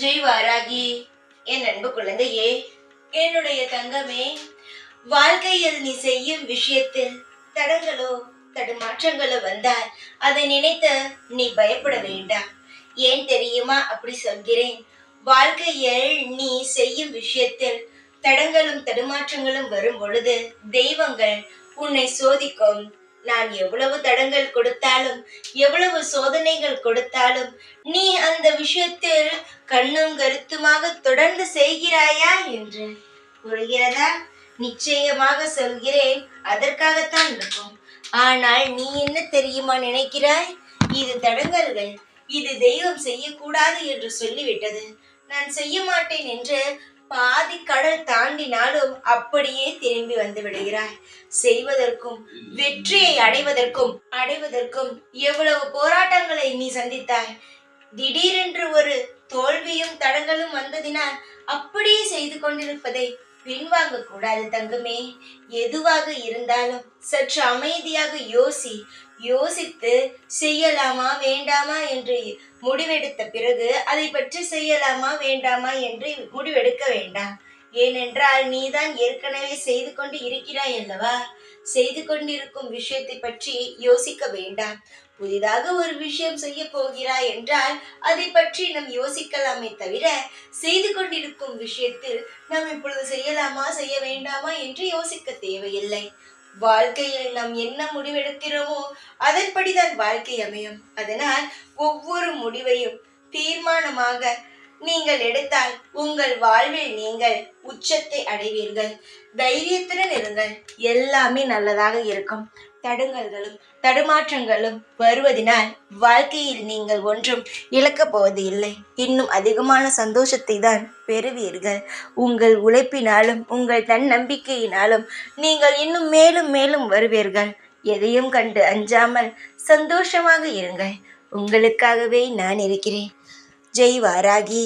ஜெய் வாராகி, என் அன்பு குழந்தையே, என்னுடைய தங்கமே, வாழ்க்கையில் நீ செய்யும் விஷயத்தில் தடங்களோ தடுமாற்றங்களோ வந்தால் அதை நினைத்து நீ பயப்பட வேண்டாம். ஏன் தெரியுமா அப்படி சொல்கிறேன்? வாழ்க்கையில் நீ செய்யும் விஷயத்தில் தடங்களும் தடுமாற்றங்களும் வரும் பொழுது தெய்வங்கள் உன்னை சோதிக்கும். நான் எவ்வளவு தடங்கள் கொடுத்தாலும், எவ்வளவு சோதனைகள் கொடுத்தாலும், நீ அந்த விஷயத்தில் கண்ணும் கருத்துமாக தொடர்ந்து செய்கிறாயா என்று புரிகிறதா? நிச்சயமாக சொல்கிறேன், அதற்காகத்தான் இருக்கும். ஆனால் நீ என்ன தெரியுமா நினைக்கிறாய்? இது தடங்கல்கள், இது தெய்வம் செய்யக்கூடாது என்று சொல்லிவிட்டது. நான் செய்ய மாட்டேன் என்று பாதி கடல் தாண்டினாலும் அப்படியே திரும்பி வந்து விடுகிறாய். செய்வதற்கும் வெற்றியை அடைவதற்கும் எவ்வளவு போராட்டங்களை நீ சந்தித்தாய். திடீரென்று ஒரு தோல்வியும் தடங்களும் வந்ததினால் அப்படியே செய்து கொண்டிருப்பதை பின்வாங்க கூடாது தங்கமே. எதுவாக இருந்தாலும் சற்று அமைதியாக யோசித்து செய்யலாமா வேண்டாமா என்று முடிவெடுத்த பிறகு அதை பற்றி செய்யலாமா வேண்டாமா என்று முடிவெடுக்க வேண்டாம். ஏனென்றால் நீதான் ஏற்கனவே செய்து கொண்டு இருக்கிறாய் அல்லவா? செய்து கொண்டிருக்கும் விஷயத்தை பற்றி யோசிக்க வேண்டாம். புதிதாக ஒரு விஷயம் செய்ய போகிறாய் என்றால் அதை பற்றி நாம் யோசிக்கலாமே தவிர, செய்து கொண்டிருக்கும் விஷயத்தில் நாம் இப்பொழுது செய்யலாமா செய்ய வேண்டாமா என்று யோசிக்க தேவையில்லை. வாழ்க்கையில் நாம் என்ன முடிவெடுக்கிறோமோ அதன்படிதான் வாழ்க்கை அமையும். அதனால் ஒவ்வொரு முடிவையும் தீர்மானமாக நீங்கள் எடுத்தால் உங்கள் வாழ்வில் நீங்கள் உச்சத்தை அடைவீர்கள். தைரியத்துடன் இருங்கள், எல்லாமே நல்லதாக இருக்கும். தடுங்கல்களும் தடுமாற்றங்களும் வருவதனால் வாழ்க்கையில் நீங்கள் ஒன்றும் இழக்கப் போவது இல்லை. இன்னும் அதிகமான சந்தோஷத்தை தான் பெறுவீர்கள். உங்கள் உழைப்பினாலும் உங்கள் தன்னம்பிக்கையினாலும் நீங்கள் இன்னும் மேலும் மேலும் வருவீர்கள். எதையும் கண்டு அஞ்சாமல் சந்தோஷமாக இருங்கள். உங்களுக்காகவே நான் இருக்கிறேன். ஜெய் வாராகி.